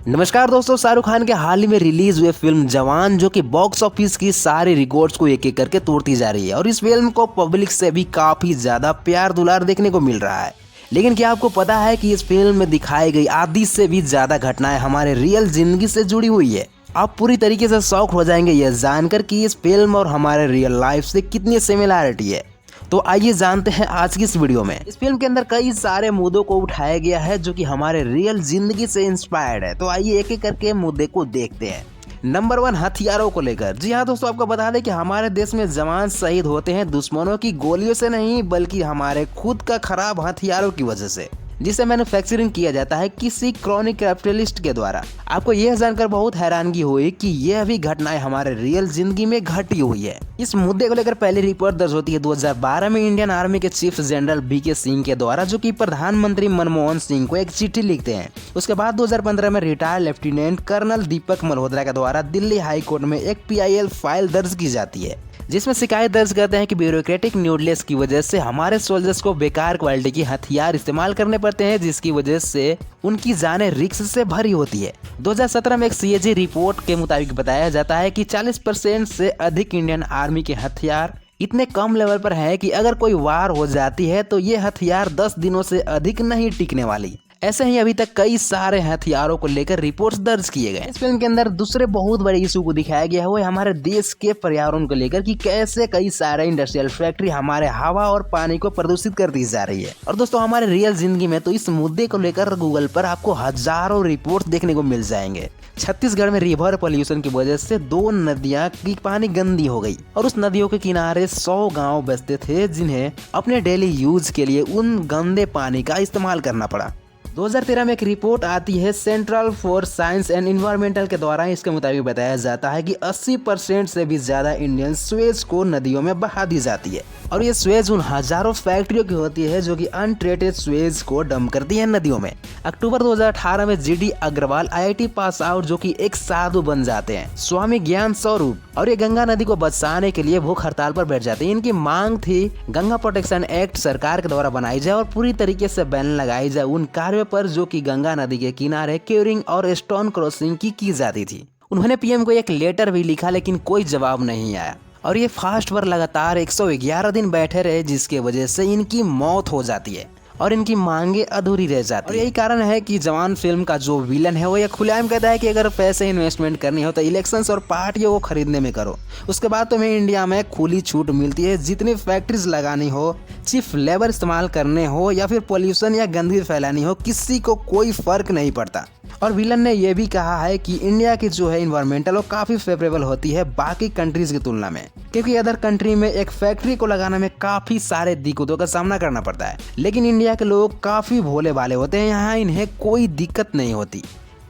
नमस्कार दोस्तों, शाहरुख खान के हाल ही में रिलीज हुए फिल्म जवान जो कि बॉक्स ऑफिस की सारे रिकॉर्ड्स को एक एक करके तोड़ती जा रही है और इस फिल्म को पब्लिक से भी काफी ज्यादा प्यार दुलार देखने को मिल रहा है। लेकिन क्या आपको पता है कि इस फिल्म में दिखाई गई आधी से भी ज्यादा घटनाएं हमारे रियल जिंदगी से जुड़ी हुई है। आप पूरी तरीके से शॉक हो जाएंगे यह जानकर कि इस फिल्म और हमारे रियल लाइफ से कितनी सिमिलैरिटी है। तो आइए जानते हैं आज की इस वीडियो में। इस फिल्म के अंदर कई सारे मुद्दों को उठाया गया है जो कि हमारे रियल जिंदगी से इंस्पायर्ड है। तो आइए एक एक करके मुद्दे को देखते हैं। नंबर 1, हथियारों को लेकर। जी हाँ दोस्तों, आपको बता दें कि हमारे देश में जवान शहीद होते हैं दुश्मनों की गोलियों से नहीं, बल्कि हमारे खुद का खराब हथियारों की वजह से, जिसे मैन्युफैक्चरिंग किया जाता है किसी क्रॉनिक कैपिटलिस्ट के द्वारा। आपको यह जानकर बहुत हैरानगी हुई कि यह भी घटनाएं हमारे रियल जिंदगी में घटी हुई है। इस मुद्दे को लेकर पहली रिपोर्ट दर्ज होती है 2012 में इंडियन आर्मी के चीफ जनरल बीके सिंह के द्वारा, जो कि प्रधानमंत्री मनमोहन सिंह को एक चिट्ठी लिखते हैं। उसके बाद 2015 में रिटायर्ड लेफ्टिनेंट कर्नल दीपक मल्होत्रा के द्वारा दिल्ली हाई कोर्ट में एक PIL फाइल दर्ज की जाती है, जिसमें शिकायत दर्ज करते हैं कि ब्यूरोक्रेटिक न्यूडलेस की वजह से हमारे सोल्जर्स को बेकार क्वालिटी की हथियार इस्तेमाल करने पड़ते हैं, जिसकी वजह से उनकी जानें रिस्क से भरी होती है। 2017 में एक CAG रिपोर्ट के मुताबिक बताया जाता है कि 40% से अधिक इंडियन आर्मी के हथियार इतने कम लेवल पर है कि अगर कोई वार हो जाती है तो ये हथियार 10 दिनों से अधिक नहीं टिकने वाली। ऐसे ही अभी तक कई सारे हथियारों को लेकर रिपोर्ट्स दर्ज किए गए। इस फिल्म के अंदर दूसरे बहुत बड़े इशू को दिखाया गया है, वो हमारे देश के पर्यावरण को लेकर कि कैसे कई सारे इंडस्ट्रियल फैक्ट्री हमारे हवा और पानी को प्रदूषित कर दी जा रही है। और दोस्तों, हमारे रियल जिंदगी में तो इस मुद्दे को लेकर गूगल पर आपको हजारों रिपोर्ट देखने को मिल जाएंगे। छत्तीसगढ़ में रिवर पॉल्यूशन की वजह से 2 नदियां की पानी गंदी हो गई और उस नदियों के किनारे 100 गांव बसते थे, जिन्हें अपने डेली यूज के लिए उन गंदे पानी का इस्तेमाल करना पड़ा। 2013 में एक रिपोर्ट आती है central for science and environmental के द्वारा। इसके मुताबिक बताया जाता है कि 80% से भी ज्यादा इंडियन स्वेज को नदियों में बहा दी जाती है और ये स्वेज उन हजारों फैक्ट्रियों की होती है जो कि अनट्रीटेड स्वेज को डंप करती है नदियों में। अक्टूबर 2018 में GD Agarwal IIT pass out, जो कि एक साधु बन जाते हैं, स्वामी ज्ञान स्वरूप, और ये गंगा नदी को बचाने के लिए भूख हड़ताल पर बैठ जाते हैं। इनकी मांग थी गंगा प्रोटेक्शन एक्ट सरकार के द्वारा बनाई जाए और पूरी तरीके से बैन लगाई जाए उन कार्यों पर जो कि गंगा नदी के किनारे क्यूरिंग और स्टोन क्रॉसिंग की जाती थी। उन्होंने PM को एक लेटर भी लिखा, लेकिन कोई जवाब नहीं आया और ये फास्ट पर लगातार 111 दिन बैठे रहे, जिसके वजह से इनकी मौत हो जाती है और इनकी मांगे अधूरी रह जाती है। और यही कारण है कि जवान फिल्म का जो विलन है वो ये खुलेआम कहता है कि अगर पैसे इन्वेस्टमेंट करनी हो तो इलेक्शंस और पार्टियों को खरीदने में करो, उसके बाद तुम्हें इंडिया में खुली छूट मिलती है, जितनी फैक्ट्रीज लगानी हो, चीफ लेबर इस्तेमाल करने हो या फिर पोल्यूशन या गंदगी फैलानी हो, किसी को कोई फर्क नहीं पड़ता। और विलन ने यह भी कहा है कि इंडिया की जो है इन्वायरमेंटल वो काफी फेवरेबल होती है बाकी कंट्रीज की तुलना में, क्योंकि अदर कंट्री में एक फैक्ट्री को लगाने में काफी सारे दिक्कतों का सामना करना पड़ता है, लेकिन इंडिया के लोग काफी भोले भाले होते हैं, यहाँ इन्हें कोई दिक्कत नहीं होती।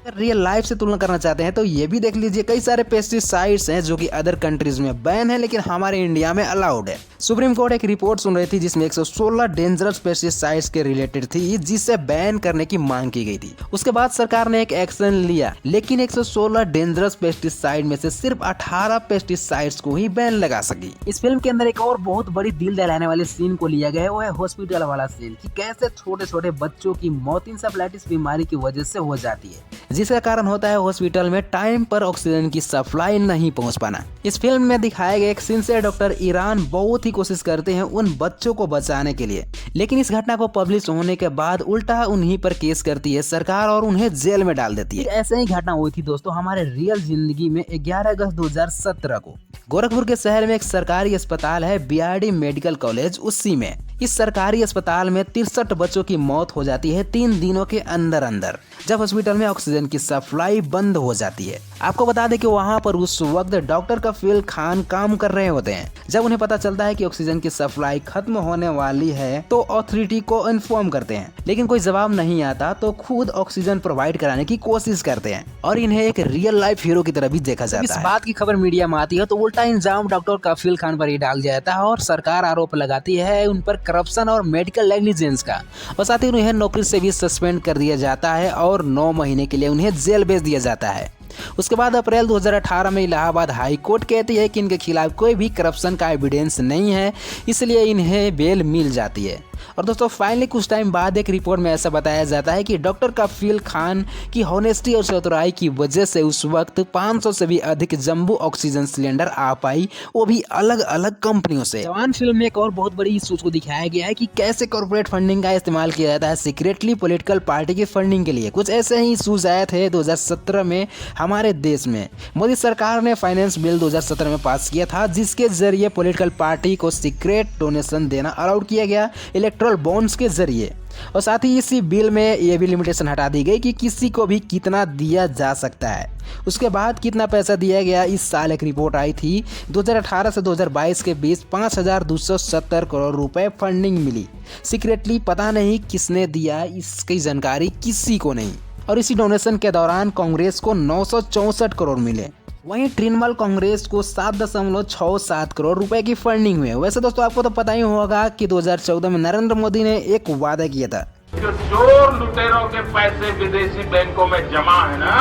अगर रियल लाइफ से तुलना करना चाहते हैं तो ये भी देख लीजिए, कई सारे पेस्टिसाइड्स हैं जो कि अदर कंट्रीज में बैन है लेकिन हमारे इंडिया में अलाउड है। सुप्रीम कोर्ट एक रिपोर्ट सुन रही थी जिसमें 116 डेंजरस पेस्टिसाइड्स के रिलेटेड थी, जिसे बैन करने की मांग की गई थी। उसके बाद सरकार ने एक एक्शन लिया, लेकिन 116 डेंजरस पेस्टिसाइड में से सिर्फ 18 पेस्टिसाइड्स को ही बैन लगा सकी। इस फिल्म के अंदर एक और बहुत बड़ी दिल दहलाने वाले सीन को लिया गया है, वो है हॉस्पिटल वाला सीन, कि कैसे छोटे छोटे बच्चों की मौत इंसेफ्लाइटिस बीमारी की वजह से हो जाती है, जिसका कारण होता है हॉस्पिटल में टाइम पर ऑक्सीजन की सप्लाई नहीं पहुंच पाना। इस फिल्म में दिखाए गए एक सिंसियर डॉक्टर ईरान बहुत ही कोशिश करते हैं उन बच्चों को बचाने के लिए, लेकिन इस घटना को पब्लिश होने के बाद उल्टा उन्हीं पर केस करती है सरकार और उन्हें जेल में डाल देती है। ऐसे ही घटना हुई थी दोस्तों हमारे रियल जिंदगी में 11 अगस्त 2017 को। गोरखपुर के शहर में एक सरकारी अस्पताल है BRD मेडिकल कॉलेज, उसी में इस सरकारी अस्पताल में 63 बच्चों की मौत हो जाती है 3 दिनों के अंदर अंदर, जब हॉस्पिटल में ऑक्सीजन की सप्लाई बंद हो जाती है। आपको बता दें कि वहां पर उस वक्त डॉक्टर कफील खान काम कर रहे होते हैं। जब उन्हें पता चलता है कि ऑक्सीजन की सप्लाई खत्म होने वाली है तो अथॉरिटी को इन्फॉर्म करते हैं, लेकिन कोई जवाब नहीं आता तो खुद ऑक्सीजन प्रोवाइड कराने की कोशिश करते हैं और इन्हें एक रियल लाइफ हीरो की तरह भी देखा जाता है। इस बात की खबर मीडिया में आती है तो उल्टा इल्जाम डॉक्टर कफील खान पर ही डाल जाता है और सरकार आरोप लगाती है उन पर करप्शन और मेडिकल नेग्लिजेंस का, और साथ ही उन्हें नौकरी से भी सस्पेंड कर दिया जाता है और 9 महीने के लिए उन्हें जेल भेज दिया जाता है। उसके बाद अप्रैल 2018 में इलाहाबाद हाई कोर्ट कहती है कि इनके खिलाफ कोई भी करप्शन का एविडेंस नहीं है, इसलिए इन्हें बेल मिल जाती है। और दोस्तों फाइनली कुछ टाइम बाद एक रिपोर्ट में ऐसा बताया जाता है कि डॉक्टर कफील खान की होनेस्टी और चतुराई की वजह से उस वक्त 500 से भी अधिक जंबो ऑक्सीजन सिलेंडर आ पाई, वो भी अलग अलग कंपनियों से। जवान फिल्म में एक और बहुत बड़ी इशूज को दिखाया गया है कि कैसे कॉर्पोरेट फंडिंग का इस्तेमाल किया जाता है सीक्रेटली पॉलिटिकल पार्टी की फंडिंग के लिए। कुछ ऐसे ही इशूज आए थे 2017 में हमारे देश में। मोदी सरकार ने फाइनेंस बिल 2017 में पास किया था, जिसके जरिए पॉलिटिकल पार्टी को सीक्रेट डोनेशन देना अलाउड किया गया इलेक्ट्रल बॉन्ड्स के जरिए। और साथ ही इसी बिल में यह भी लिमिटेशन हटा दी गई कि किसी को भी कितना दिया जा सकता है। उसके बाद कितना पैसा दिया गया, इस साल एक रिपोर्ट आई थी 2018 से 2022 के बीच 5270 करोड़ रुपए फंडिंग मिली सीक्रेटली। पता नहीं किसने दिया, इसकी जानकारी किसी को नहीं। और इसी डोनेशन के दौरान कांग्रेस को 964 करोड़ मिले, वहीं तृणमूल कांग्रेस को 7.67 करोड़ रुपए की फंडिंग हुई। वैसे दोस्तों आपको तो पता ही होगा कि 2014 में नरेंद्र मोदी ने एक वादा किया था, जो चोर लुटेरों के पैसे विदेशी बैंकों में जमा है ना,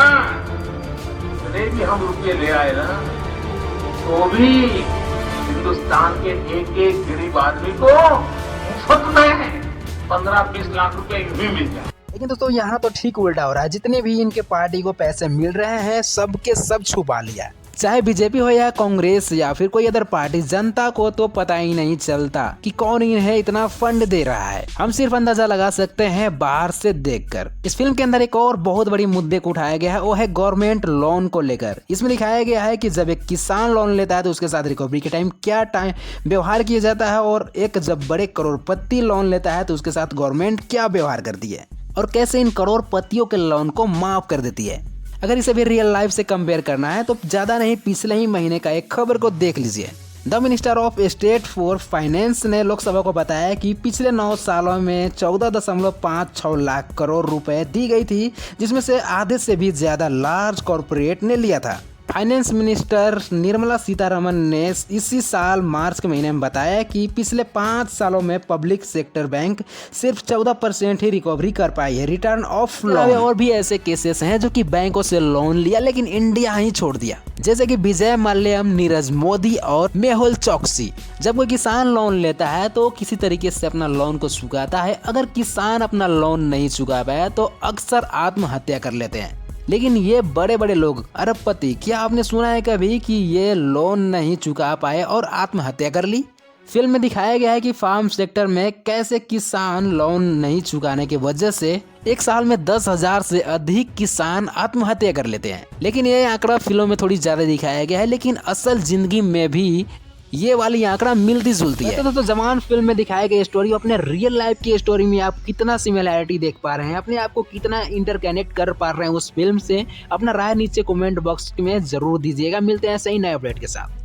जितने भी हम रुपये ले आए ना, तो भी हिंदुस्तान के एक एक गरीब आदमी को मुफ्त में 15-20 लाख रुपए भी मिल जाए। लेकिन दोस्तों यहाँ तो ठीक उल्टा हो रहा है। जितने भी इनके पार्टी को पैसे मिल रहे हैं सबके सब छुपा लिया, चाहे बीजेपी हो या कांग्रेस या फिर कोई अदर पार्टी। जनता को तो पता ही नहीं चलता कि कौन इन्हें इतना फंड दे रहा है। हम सिर्फ अंदाजा लगा सकते हैं बाहर से देखकर। इस फिल्म के अंदर एक और बहुत बड़ी मुद्दे को उठाया गया है, वो है गवर्नमेंट लोन को लेकर। इसमें दिखाया गया है कि जब एक किसान लोन लेता है तो उसके साथ रिकवरी के टाइम क्या व्यवहार किया जाता है, और एक जब बड़े करोड़पति लोन लेता है तो उसके साथ गवर्नमेंट क्या व्यवहार करती है, और कैसे इन करोड़पतियों के लोन को माफ कर देती है। अगर इसे भी रियल लाइफ से कंपेयर करना है तो ज़्यादा नहीं, पिछले ही महीने का एक खबर को देख लीजिए। The minister of state for finance ने लोकसभा को बताया कि पिछले 9 सालों में 14.56 लाख करोड़ रुपए दी गई थी, जिसमें से आधे से भी ज़्यादा लार्ज कॉरपोरेट ने लिया था। फाइनेंस मिनिस्टर निर्मला सीतारमन ने इसी साल मार्च के महीने में बताया कि पिछले 5 सालों में पब्लिक सेक्टर बैंक सिर्फ 14% ही रिकवरी कर पाई है रिटर्न ऑफ लोन। और भी ऐसे केसेस हैं जो कि बैंकों से लोन लिया लेकिन इंडिया ही छोड़ दिया, जैसे कि विजय माल्यम, नीरज मोदी और मेहुल चोकसी। जब कोई किसान लोन लेता है तो किसी तरीके से अपना लोन को चुकाता है। अगर किसान अपना लोन नहीं चुका पाया तो अक्सर आत्महत्या कर लेते हैं। लेकिन ये बड़े बड़े लोग, अरबपति, क्या आपने सुना है कभी कि ये लोन नहीं चुका पाए और आत्महत्या कर ली? फिल्म में दिखाया गया है कि फार्म सेक्टर में कैसे किसान लोन नहीं चुकाने की वजह से एक साल में 10,000 से अधिक किसान आत्महत्या कर लेते हैं। लेकिन ये आंकड़ा फिल्म में थोड़ी ज्यादा दिखाया गया है, लेकिन असल जिंदगी में भी ये वाली आंकड़ा मिलती जुलती है। तो दोस्तों जवान फिल्म में दिखाई गई स्टोरी अपने रियल लाइफ की स्टोरी में आप कितना सिमिलैरिटी देख पा रहे हैं, अपने आप को कितना इंटरकनेक्ट कर पा रहे हैं उस फिल्म से, अपना राय नीचे कमेंट बॉक्स में जरूर दीजिएगा। मिलते हैं सही नए अपडेट के साथ।